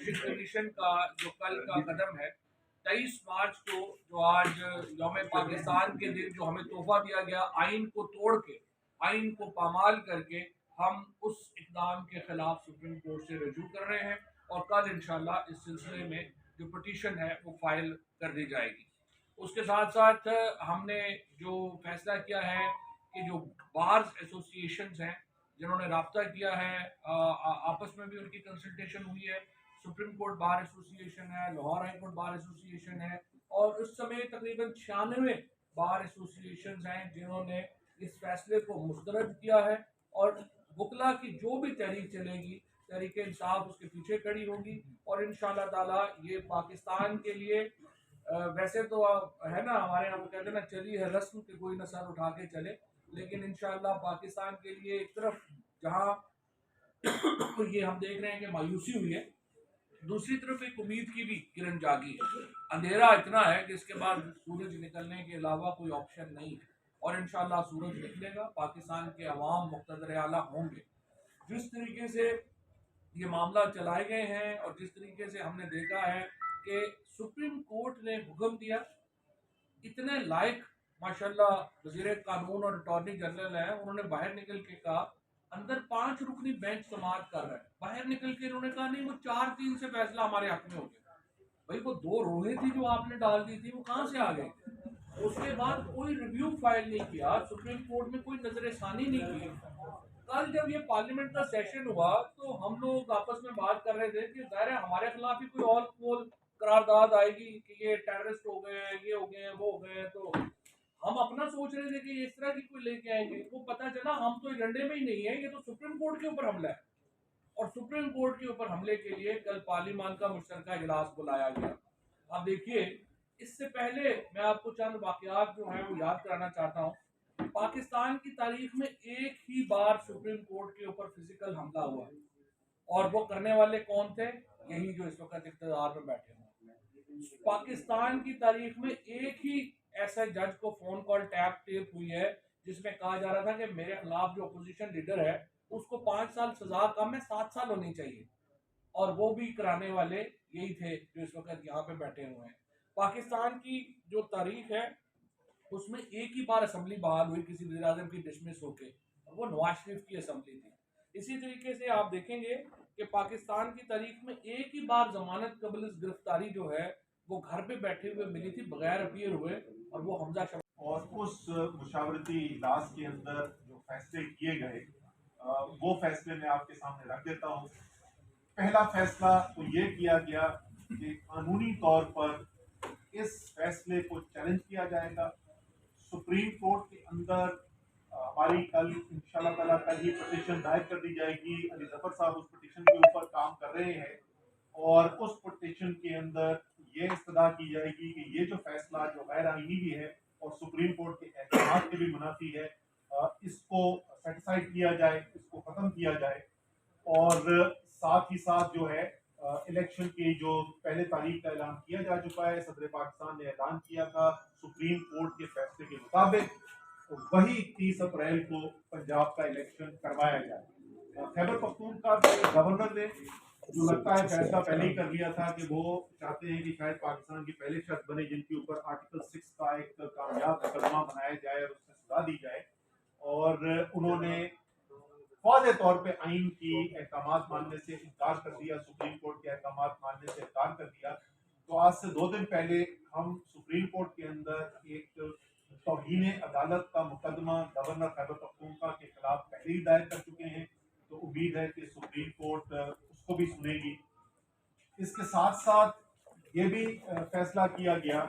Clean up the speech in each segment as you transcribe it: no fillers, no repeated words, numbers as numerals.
Election commission का जो कल का कदम है 23 मार्च को, जो आज यौम पाकिस्तान के दिन जो हमें तोहफा दिया गया, आइन को तोड़ के, आइन को पामाल करके हम उस इक़दाम के खिलाफ सुप्रीम कोर्ट से रजू कर रहे हैं और कल इंशाल्लाह इस सिलसिले में जो पटिशन है वो फाइल कर दी जाएगी। उसके साथ साथ हमने जो फैसला किया है कि जो बार्स एसोसिएशंस हैं जिन्होंने राब्ता किया है, आपस में भी उनकी कंसल्टेशन हुई है। सुप्रीम कोर्ट बार एसोसिएशन है, Lahore high court bar association है और उस समय तकरीबन 96 बार एसोसिएशन हैं जिन्होंने इस फैसले को मुस्तरद किया है और वकला की जो भी तहरीक चलेगी, तहरीक इंसाफ उसके पीछे खड़ी होगी और इंशाअल्लाह ताला ये पाकिस्तान के लिए वैसे तो है ना, हमारे यहाँ कहते हैं ना, चली है रस्म कि कोई न सर उठा के चले, लेकिन इंशाअल्लाह पाकिस्तान के लिए एक तरफ जहाँ ये हम देख रहे हैं कि मायूसी हुई है, दूसरी तरफ एक उम्मीद की भी किरण जागी है। अंधेरा इतना है कि इसके बाद सूरज निकलने के अलावा कोई ऑप्शन नहीं है और इंशाअल्लाह सूरज निकलेगा, पाकिस्तान के अवाम मुक़्तदर आला होंगे। जिस तरीके से ये मामला चलाए गए हैं और जिस तरीके से हमने देखा है कि सुप्रीम कोर्ट ने हुक्म दिया, इतने लायक माशाल्लाह वज़ीर कानून और अटॉर्नी जनरल हैं, उन्होंने बाहर निकल के कहा, अंदर 5 रुकनी बेंच समाअत कर रहा है, बाहर निकल के इन्होंने कहा नहीं वो 4-3 से फैसला हमारे हक में हो गया। भाई वो 2 रोहे थी जो आपने डाल दी थी वो कहाँ से आ गए? उसके बाद कोई रिव्यू फाइल नहीं किया, सुप्रीम कोर्ट में कोई नजरसानी नहीं की। कल जब ये पार्लियामेंट का सेशन हुआ तो हम लोग आपस में बात कर रहे थे कि ज़ाहिर है हमारे खिलाफ ही कोई ऑल पोल करारदाद आएगी कि ये टेररिस्ट हो गए हैं, ये हो गए हैं, वो हो गए हैं, तो हम अपना सोच रहे थे कि इस तरह की कोई लेके आएंगे। वो पता चला हम तो एजेंडे में ही नहीं है, ये तो सुप्रीम कोर्ट के ऊपर हमला है और सुप्रीम कोर्ट के ऊपर हमले के लिए कल पार्लियामान का मुश्तरका इजलास बुलाया गया। आप देखिए, इससे पहले मैं आपको चंद वाकयात जो हैं वो याद कराना चाहता हूँ। पाकिस्तान की तारीख में एक ही बार सुप्रीम कोर्ट के ऊपर फिजिकल हमला हुआ है और वो करने वाले कौन थे? यही जो इस वक्त इख्तियार में बैठे हैं। पाकिस्तान की तारीख में एक ही ऐसा जज को फोन कॉल टेप हुई है जिसमें कहा जा रहा था कि मेरे खिलाफ जो अपोजिशन लीडर है उसको 5 साल सजा कम है, 7 साल होनी चाहिए, और वो भी कराने वाले यही थे जो इस वक्त यहाँ पे बैठे हुए हैं। पाकिस्तान की जो तारीख है उसमें एक ही बार असम्बली बहाल हुई किसी वज़ीर आज़म की डिसमिस होके, वो नवाज शरीफ की असम्बली थी। इसी तरीके से आप देखेंगे कि पाकिस्तान की तारीख में एक ही बार जमानत कबल गिरफ्तारी जो है वो घर पे बैठे हुए मिली थी बगैर अपीयर हुए, और वो हमजा और उस मुशावरती इजलास के अंदर जो फैसले किए गए वो फैसले मैं आपके सामने रख देता हूँ। पहला फैसला तो ये किया गया कि कानूनी तौर पर इस फैसले को चैलेंज किया जाएगा। सुप्रीम कोर्ट के अंदर हमारी कल इंशाल्लाह ताला कल ही पिटीशन दायर कर दी जाएगी। अली जफर साहब उस पिटीशन के ऊपर काम कर रहे हैं और उस पिटीशन के अंदर ये इस्तदा की जाएगी कि ये जो फैसला जो गैर आईनी भी है और सुप्रीम कोर्ट के एहतमाद के भी मुनाफी है, इसको सेटिसाइड किया जाए, इसको ख़त्म किया जाए। और साथ ही साथ जो है इलेक्शन की जो पहले तारीख का ऐलान किया जा चुका है, सदर पाकिस्तान ने ऐलान किया था सुप्रीम कोर्ट के फैसले के मुताबिक, तो वही 30 अप्रैल को पंजाब का इलेक्शन करवाया जाए। खैबर पख्तूनख्वा के गवर्नर ने जो लगता है फैसला पहले ही कर लिया था कि वो चाहते हैं कि शायद पाकिस्तान के पहले शख्स बने जिनके ऊपर आर्टिकल 6 का एक कामयाब मुकदमा बनाया जाए और उससे सजा दी जाए, और उन्होंने वाज़ेह तौर पे आइन की अहकामात मानने से इनकार कर दिया, सुप्रीम कोर्ट के अहकामात मानने से इनकार कर दिया। तो आज से 2 दिन पहले हम सुप्रीम कोर्ट के अंदर एक तौहीन अदालत का मुकदमा गवर्नर खैबर पख्तूनख्वा के खिलाफ पहले ही दायर कर चुके हैं, तो उम्मीद है कि सुप्रीम कोर्ट उसको भी सुनेगी। इसके साथ साथ ये भी फैसला किया गया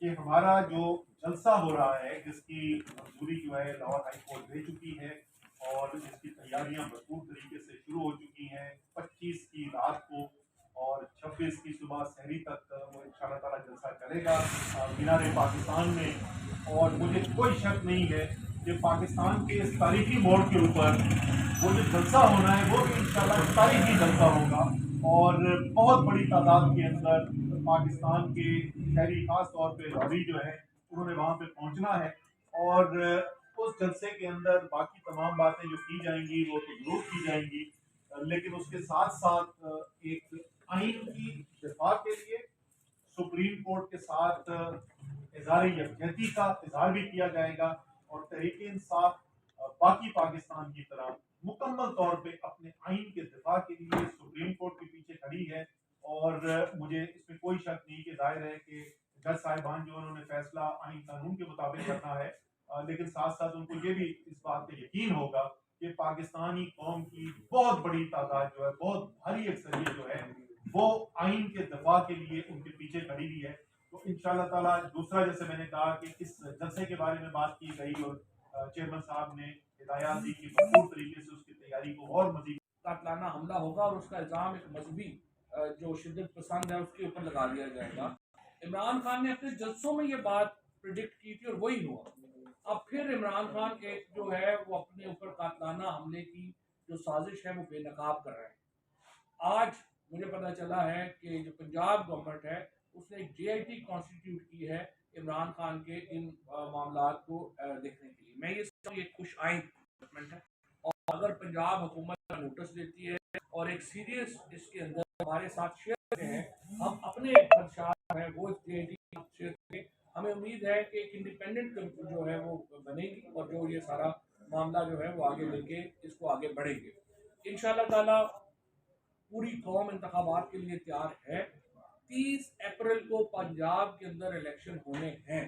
कि हमारा जो जलसा हो रहा है जिसकी मंजूरी जो है लाहौर हाई कोर्ट दे चुकी है और जिसकी तैयारियां भरपूर तरीके से शुरू हो चुकी हैं, 25 की रात को और 26 की सुबह सहरी तक वो इंशाअल्लाह ताला जलसा चलेगा मीनार पाकिस्तान में। और मुझे कोई शक नहीं है कि पाकिस्तान के इस तारीखी मोड़ के ऊपर वो जो जलसा होना है वो भी इंशाअल्लाह तारीखी जलसा होगा और बहुत बड़ी तादाद के अंदर पाकिस्तान के शहरी खास तौर पे लाहौरी जो है उन्होंने वहाँ पे पहुँचना है। और उस जलसे के अंदर बाकी तमाम बातें जो की जाएंगी वो तो जरूर की जाएंगी, लेकिन उसके साथ साथ एक आइन सुप्रीम कोर्ट के साथ इज़हार यकजहती का इजहार भी किया जाएगा और तहरीक इंसाफ बाकी पाकिस्तान की तरह मुकम्मल तौर पे अपने आइन के दिफा के लिए सुप्रीम कोर्ट के पीछे खड़ी है। और मुझे इसमें कोई शक नहीं कि जाहिर है कि जज साहिबान जो उन्होंने फैसला आइन कानून के मुताबिक करना है, लेकिन साथ साथ उनको ये भी इस बात का यकीन होगा कि पाकिस्तानी कौम की बहुत बड़ी तादाद जो है, बहुत भारी अक्सरियत जो है वो आइन के दफा के लिए उनके पीछे खड़ी हुई है। तो इंशाअल्लाह ताला दूसरा, जैसे मैंने कहा कि इस जलसे के बारे में बात की गई और चेयरमैन साहब ने हिदायत दी कि भरपूर तरीके से उसकी तैयारी को और मजीद कातलाना हमला होगा और उसका इल्ज़ाम एक मजहबी जो शिद्दत पसंद है उसके ऊपर लगा दिया जाएगा। इमरान खान ने अपने जलसों में ये बात प्रिडिक्ट की थी और वही हुआ। अब फिर इमरान खान एक जो है वो अपने ऊपर कातलाना हमले की जो साजिश है वो बेनकाब कर रहे हैं। आज मुझे पता चला है कि जो पंजाब गवर्नमेंट है उसने एक JIT कॉन्स्टिट्यूट की है इमरान खान के इन मामलात को देखने के लिए। मैं ये समझता हूँ ये खुश आइन डेवलपमेंट है और अगर पंजाब हुकूमत नोटिस देती है और एक सीरियस इसके अंदर हमारे साथ शेयर करते हैं, हम अपने खदशात हैं वो JIT शेयर करें। हमें उम्मीद है कि एक इंडिपेंडेंट जो है वो बनेगी और जो ये सारा मामला जो है वो आगे लेके इसको आगे बढ़ेंगे। इंशाअल्लाह ताला पूरी कौम इंतखाबात के लिए तैयार है। 30 अप्रैल को पंजाब के अंदर इलेक्शन होने हैं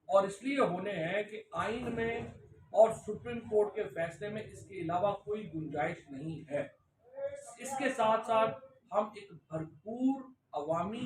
और इसलिए होने हैं कि आइन में और सुप्रीम कोर्ट के फैसले में इसके अलावा कोई गुंजाइश नहीं है। इसके साथ साथ हम एक भरपूर अवामी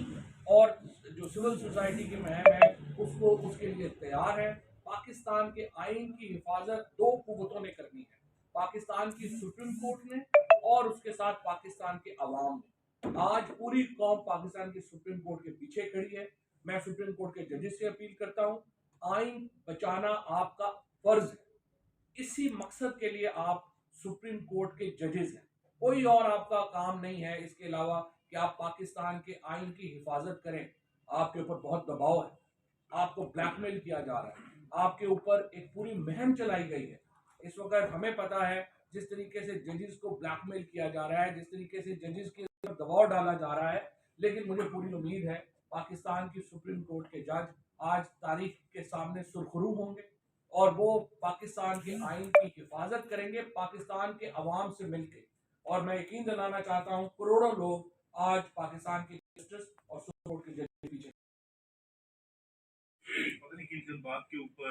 और जो सिविल सोसाइटी की मुहिम है उसको उसके लिए तैयार है। पाकिस्तान के आइन की हिफाजत दो कुव्वतों ने करनी है, पाकिस्तान की सुप्रीम कोर्ट ने और उसके साथ पाकिस्तान के अवाम ने। आज पूरी कौम पाकिस्तान की सुप्रीम कोर्ट के पीछे खड़ी है। मैं सुप्रीम कोर्ट के जजेस से अपील करता हूँ, आइन बचाना आपका फर्ज है। इसी मकसद के लिए आप सुप्रीम कोर्ट के जजेस हैं, कोई और आपका काम नहीं है इसके अलावा कि आप पाकिस्तान के आइन की हिफाजत करें। आपके ऊपर बहुत दबाव है, आपको ब्लैकमेल किया जा रहा है, आपके ऊपर एक पूरी मुहिम चलाई गई है। इस वक्त हमें पता है जिस तरीके से जजेस को ब्लैकमेल किया जा रहा है, जिस तरीके से जजेस के ऊपर दबाव डाला जा रहा है, लेकिन मुझे पूरी उम्मीद है पाकिस्तान की सुप्रीम कोर्ट के जज आज तारीख के सामने सुरखरू होंगे और वो पाकिस्तान के आइन की हिफाजत करेंगे पाकिस्तान के अवाम से मिलकर। और मैं यकीन दिलाना चाहता हूँ करोड़ों लोग आज पाकिस्तान के जस्टिस और सुप्रीम कोर्ट के जज के पीछे। पता नहीं किस बात के ऊपर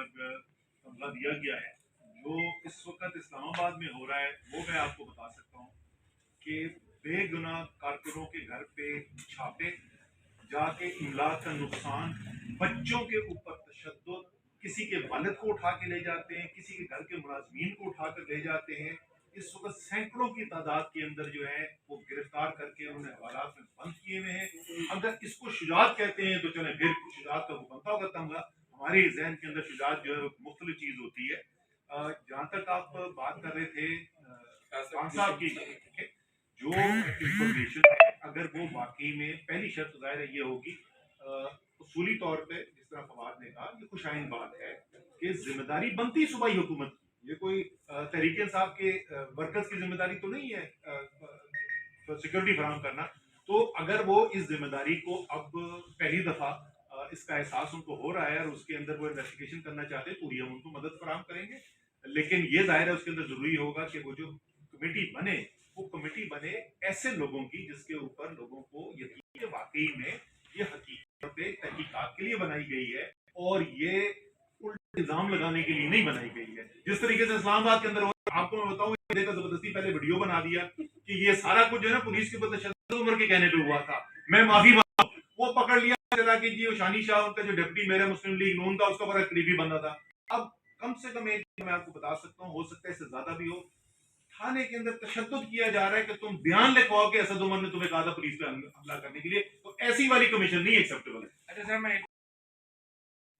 हमला दिया गया है जो इस वक्त इस्लामाबाद में हो रहा है, वो मैं आपको बता सकता हूँ कि बेगुनाह कारकुनों के घर पे छापे, जाके इमलाक का नुकसान, बच्चों के ऊपर तशद्दुद, किसी के वालिद को उठा के ले जाते हैं, किसी के घर के मुलाजमीन को उठा कर ले जाते हैं। इस वक्त सैकड़ों की तादाद के अंदर जो है वो गिरफ्तार करके उन्होंने हवालात में बंद किए हुए हैं। अगर इसको शुजात कहते हैं तो चले, फिर शुजात का वो बनता होगा तमगा। हमारे जहन के अंदर शुजात जो है मुख्तलिफ चीज होती है। जहाँ तक आप बात कर रहे थे खान साहब की, जो इंफॉर्मेशन है अगर वो वाकई में, पहली शर्त जाहिर है ये होगी उसूली तौर पे, जिस तरह फवाद ने कहा, ये खुशाइन बात है कि जिम्मेदारी बनती सूबाई हुकूमत की। ये कोई तहरीक इंसाफ के वर्कर्स की जिम्मेदारी तो नहीं है सिक्योरिटी फराहम करना। तो अगर वो इस जिम्मेदारी को अब पहली दफा इसका एहसास उनको हो रहा है और उसके अंदर वो इन्वेस्टिगेशन करना चाहते हैं, पूरी हम उनको मदद फराहम करेंगे। लेकिन ये जाहिर है उसके अंदर जरूरी होगा कि वो जो कमेटी बने, वो कमेटी बने ऐसे लोगों की जिसके ऊपर लोगों को यकीन है वाकई में ये हकीकत पे तहकीकात के लिए बनाई गई है और ये उल्टे इल्जाम लगाने के लिए नहीं बनाई गई है। जिस तरीके से इस्लामाबाद के अंदर हो, आपको मैं बताऊं, देखा जबरदस्ती पहले वीडियो बना दिया कि ये सारा कुछ जो है ना पुलिस के ऊपर तशद्दुद उम्र के कहने पे हुआ था, मैं माफी मांगता हूं। वो पकड़ लिया चला कि जी शानी शाह उनका जो डिप्टी मेयर मुस्लिम लीग नून का, उसका बड़ा करीबी बंदा था। अब कम से कम एक मैं आपको बता सकता हूँ, हो सकता है इससे ज्यादा भी हो, थाने के अंदर तशद्दुद किया जा रहा है कि तुम बयान लिखवाओ कि असद उमर ने तुम्हें कहा था पुलिस पे हमला करने के लिए, तो ऐसी वाली कमीशन नहीं एक्सेप्टेबल है। अच्छा सर, मैं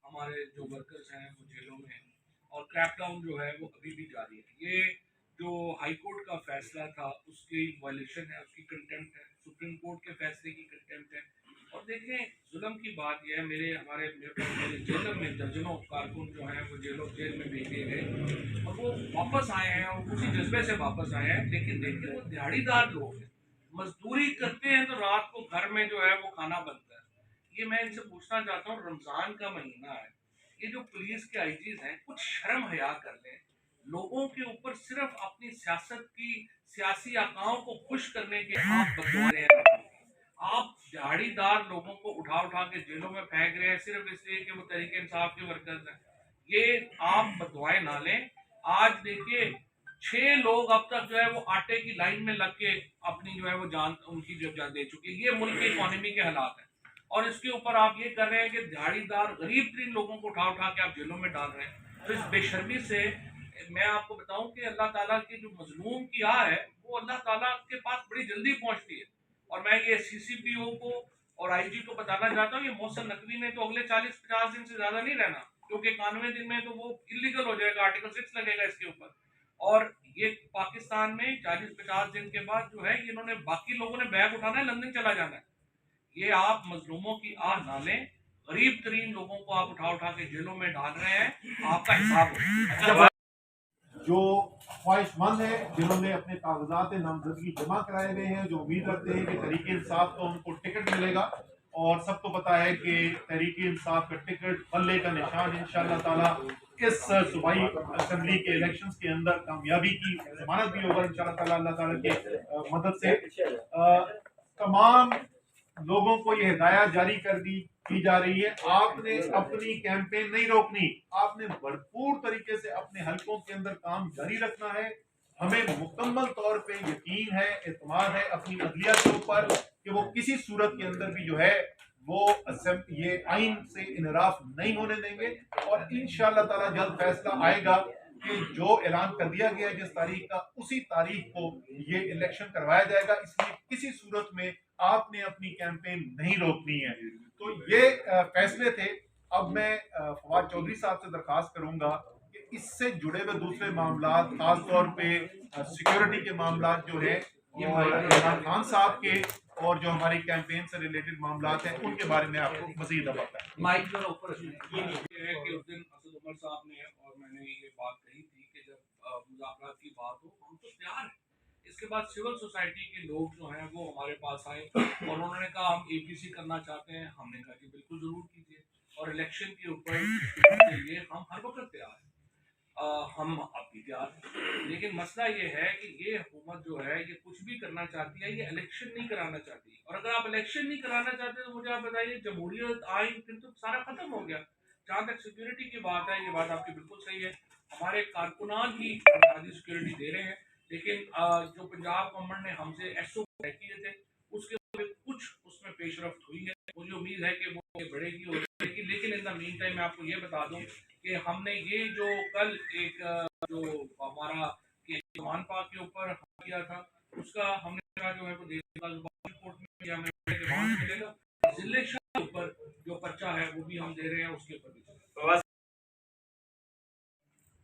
हमारे जो वर्कर्स हैं वो जेलों में हैं और क्रैकडाउन जो है वो अभी भी जारी है। ये जो हाई कोर्ट का फैसला था उसकी वायलेशन है, उसकी कंटेम्प्ट है, सुप्रीम कोर्ट के फैसले की कंटेम्प्ट है। और देखें जुल्म की बात यह है, मेरे जेल में दर्जनों कारकुन जो हैं वो जेल में भेज दिए गए और वो वापस आए हैं और उसी जज्बे से वापस आए हैं। लेकिन देखिए वो दिहाड़ीदार लोग हैं, मजदूरी करते हैं तो रात को घर में जो है वो खाना बनता है, یہ میں ان سے پوچھنا چاہتا ہوں، رمضان کا مہینہ ہے، یہ جو پولیس کے آئی جیز ہیں کچھ شرم حیا کر لیں، لوگوں کے اوپر صرف اپنی سیاست کی سیاسی آقاؤں کو خوش کرنے کے آپ بتوا رہے ہیں، آپ دہاڑی دار لوگوں کو اٹھا اٹھا کے جیلوں میں پھینک رہے ہیں صرف اس لیے کہ وہ تحریک انصاف کے ورکرز ہیں. یہ آپ بدوائیں نہ لیں. آج دیکھیے 6 لوگ اب تک جو ہے وہ آٹے کی لائن میں لگ کے اپنی جو ہے وہ جان ان کی جو جان دے چکے. یہ ملک کے اکانومی کے حالات ہیں اور اس کے اوپر آپ یہ کر رہے ہیں کہ دہاڑی دار غریب ترین لوگوں کو اٹھا اٹھا کے آپ جیلوں میں ڈال رہے ہیں. تو اس بے شرمی سے میں آپ کو بتاؤں کہ اللہ تعالیٰ کی جو مظلوم کی آہ ہے وہ اللہ تعالیٰ کے پاس بڑی جلدی پہنچتی ہے. اور میں یہ سی سی پی او کو اور آئی جی کو بتانا چاہتا ہوں، یہ محسن نقوی نے تو اگلے 40-50 دن سے زیادہ نہیں رہنا، کیونکہ 91 دن میں تو وہ انلیگل ہو جائے گا، آرٹیکل 6 لگے گا اس کے اوپر. اور یہ پاکستان میں 40-50 دن کے بعد جو ہے انہوں نے باقی لوگوں نے بیگ اٹھانا ہے، لندن چلا جانا ہے. یہ آپ مظلوموں کی آہ نہ لیں، غریب ترین لوگوں کو آپ اٹھا اٹھا کے جیلوں میں ڈال رہے ہیں، آپ کا حساب ہو. جو خواہش مند ہیں، جنہوں نے اپنے کاغذات نامزدگی جمع کرائے ہوئے ہیں، جو امید رکھتے ہیں کہ تحریک انصاف کو ان کو ٹکٹ ملے گا، اور سب کو پتا ہے کہ تحریک انصاف کا ٹکٹ پلے کا نشان انشاءاللہ تعالی اس صوبائی اسمبلی کے الیکشنز کے اندر کامیابی کی ضمانت بھی ہوگا انشاءاللہ تعالی اللہ تعالی کی مدد سے. تمام لوگوں کو یہ ہدایت جاری کی جا رہی ہے، آپ نے اپنی کیمپین نہیں روکنی، آپ نے بھرپور طریقے سے اپنے حلقوں کے اندر کام جاری رکھنا ہے. ہمیں مکمل طور پہ یقین ہے، اعتماد ہے اپنی عدلیہ کے اوپر کہ وہ کسی صورت کے اندر بھی جو ہے وہ یہ آئین سے انحراف نہیں ہونے دیں گے. اور انشاءاللہ تعالی جلد فیصلہ آئے گا کہ جو اعلان کر دیا گیا ہے جس تاریخ کا، اسی تاریخ کو یہ الیکشن کروایا جائے گا. اس لیے کسی صورت میں آپ نے اپنی کیمپین نہیں روکنی ہے. تو یہ فیصلے تھے. اب میں فواد چودھری صاحب سے درخواست کروں گا کہ اس سے جڑے ہوئے دوسرے معاملات، خاص طور پہ سیکیورٹی کے معاملات جو ہے عمران خان صاحب کے اور جو ہماری کیمپین سے ریلیٹڈ معاملات ہیں ان کے بارے میں آپ کو مزید بتائیں. مائک جو اوپر یہ ہے کہ اس دن اسد عمر صاحب نے اور میں نے یہ بات کہی تھی کہ جب مذاکرات کی بات ہو ہم تو تیار ہیں. اس کے بعد سول سوسائٹی کے لوگ جو ہیں وہ ہمارے پاس آئے اور انہوں نے کہا ہم اے پی سی کرنا چاہتے ہیں. ہم نے کہا کہ بالکل ضرور کیجیے، اور الیکشن کے اوپر کے لیے ہم ہر وقت تیار ہیں. ہم اب بھی تیار ہیں، لیکن مسئلہ یہ ہے کہ یہ حکومت جو ہے یہ کچھ بھی کرنا چاہتی ہے، یہ الیکشن نہیں کرانا چاہتی. اور اگر آپ الیکشن نہیں کرانا چاہتے تو مجھے آپ بتائیے جمہوریت آئین پھر تو سارا ختم ہو گیا. جہاں تک سیکیورٹی کی بات ہے، یہ بات آپ کی بالکل صحیح ہے، ہمارے کارکنان ہی بنیادی سیکیورٹی دے رہے ہیں. لیکن جو پنجاب گورنمنٹ نے ہم سے ایس او طے کیے تھے اس کے کچھ اس میں پیش رفت ہوئی ہے. مجھے امید ہے کہ وہ بڑھے گی اور بڑھے گی. لیکن ان دا مین ٹائم میں آپ کو یہ بتا دوں کہ ہم نے یہ جو کل ایک جو ہمارا ایمان پاک کے اوپر کیا تھا اس کا ہم نے جو ہے وہ کورٹ میں ہمیں ملے گا. ضلع شاہ کے اوپر جو پرچہ ہے وہ بھی ہم دے رہے ہیں، اس کے اوپر بھی.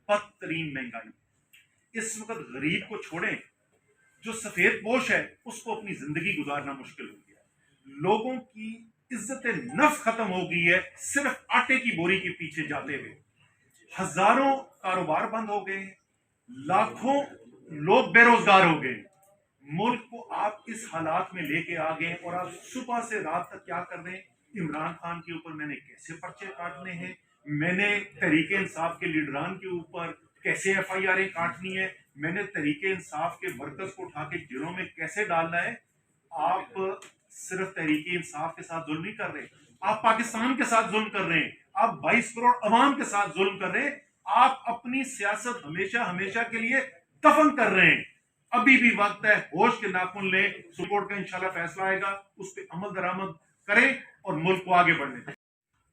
بدترین مہنگائی اس وقت غریب کو چھوڑیں، جو سفید پوش ہے اس کو اپنی زندگی گزارنا مشکل ہو گیا. لوگوں کی عزت نفس ختم ہو گئی ہے صرف آٹے کی بوری کے پیچھے جاتے ہوئے. ہزاروں کاروبار بند ہو گئے، لاکھوں لوگ بے روزگار ہو گئے. ملک کو آپ اس حالات میں لے کے آ گئے اور آپ صبح سے رات تک کیا کر رہے ہیں؟ عمران خان کے اوپر میں نے کیسے پرچے کاٹنے ہیں، میں نے تحریک انصاف کے لیڈران کے اوپر کیسے ایف آئی آریں کاٹنی ہے، میں نے تحریک انصاف کے ورکرز کو اٹھا کے جیلوں میں کیسے ڈالنا ہے. آپ صرف تحریک انصاف کے ساتھ ظلم نہیں کر رہے، آپ پاکستان کے ساتھ ظلم کر رہے ہیں، آپ 22 کروڑ عوام کے ساتھ ظلم کر رہے ہیں. آپ اپنی سیاست ہمیشہ کے لیے دفن کر رہے ہیں. ابھی بھی وقت ہے، ہوش کے ناخن لیں. سپریم کورٹ کا انشاءاللہ فیصلہ آئے گا، اس پہ عمل درآمد کریں اور ملک کو آگے بڑھنے دیں.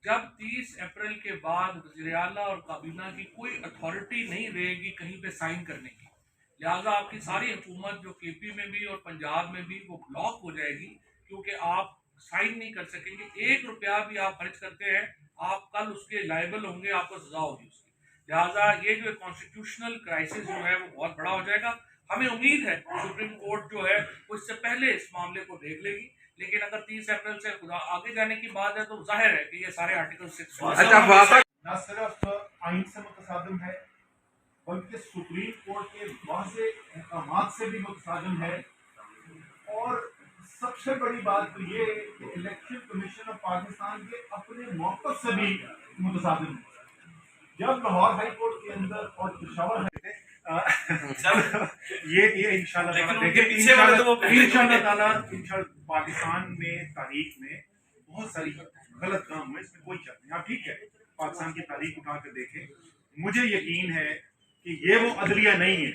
جب 30 اپریل کے بعد وزیر اعلیٰ اور کابینہ کی کوئی اتھارٹی نہیں رہے گی کہیں پہ سائن کرنے کی، لہٰذا آپ کی ساری حکومت جو کے پی میں بھی اور پنجاب میں بھی وہ بلاک ہو جائے گی، کیونکہ آپ سائن نہیں کر سکیں گے. 1 روپیہ بھی آپ خرچ کرتے ہیں آپ کل اس کے لائبل ہوں گے، آپ کو سزا ہوگی اس کی. لہٰذا یہ جو کانسٹیٹیوشنل کرائسس جو ہے وہ بہت بڑا ہو جائے گا. ہمیں امید ہے سپریم کورٹ جو ہے وہ اس سے پہلے اس معاملے کو دیکھ لے گی. لیکن اگر 30 اپریل سے خدا آگے جانے کی بات ہے تو ظاہر ہے کہ یہ سارے آرٹیکل 6 نہ صرف آئین سے متصادم ہے بلکہ سپریم کورٹ کے واضح احکامات سے بھی متصادم ہے. اور سب سے بڑی بات تو یہ ہے کہ الیکشن کمیشن آف पाकिस्तान के अपने मौक़िफ़ से भी मुतसादिम है। जब लाहौर हाई कोर्ट के अंदर और पेशावर ये इंशाल्लाह पाकिस्तान में तारीख में बहुत सारी गलत काम हुए, इसमें कोई शक नहीं। आप ठीक है, पाकिस्तान की तारीख उठा कर देखें, मुझे यकीन है कि ये वो अदलिया नहीं है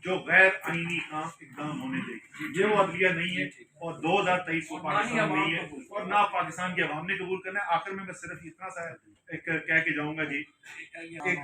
जो गैर आईनी काम इकदाम होने देगी। ये वो अदलिया नहीं है और 2023 को पाकिस्तान नहीं है और ना पाकिस्तान की अवाम ने कबूल करना है। आखिर में मैं सिर्फ इतना सा एक कह के जाऊंगा जी, एक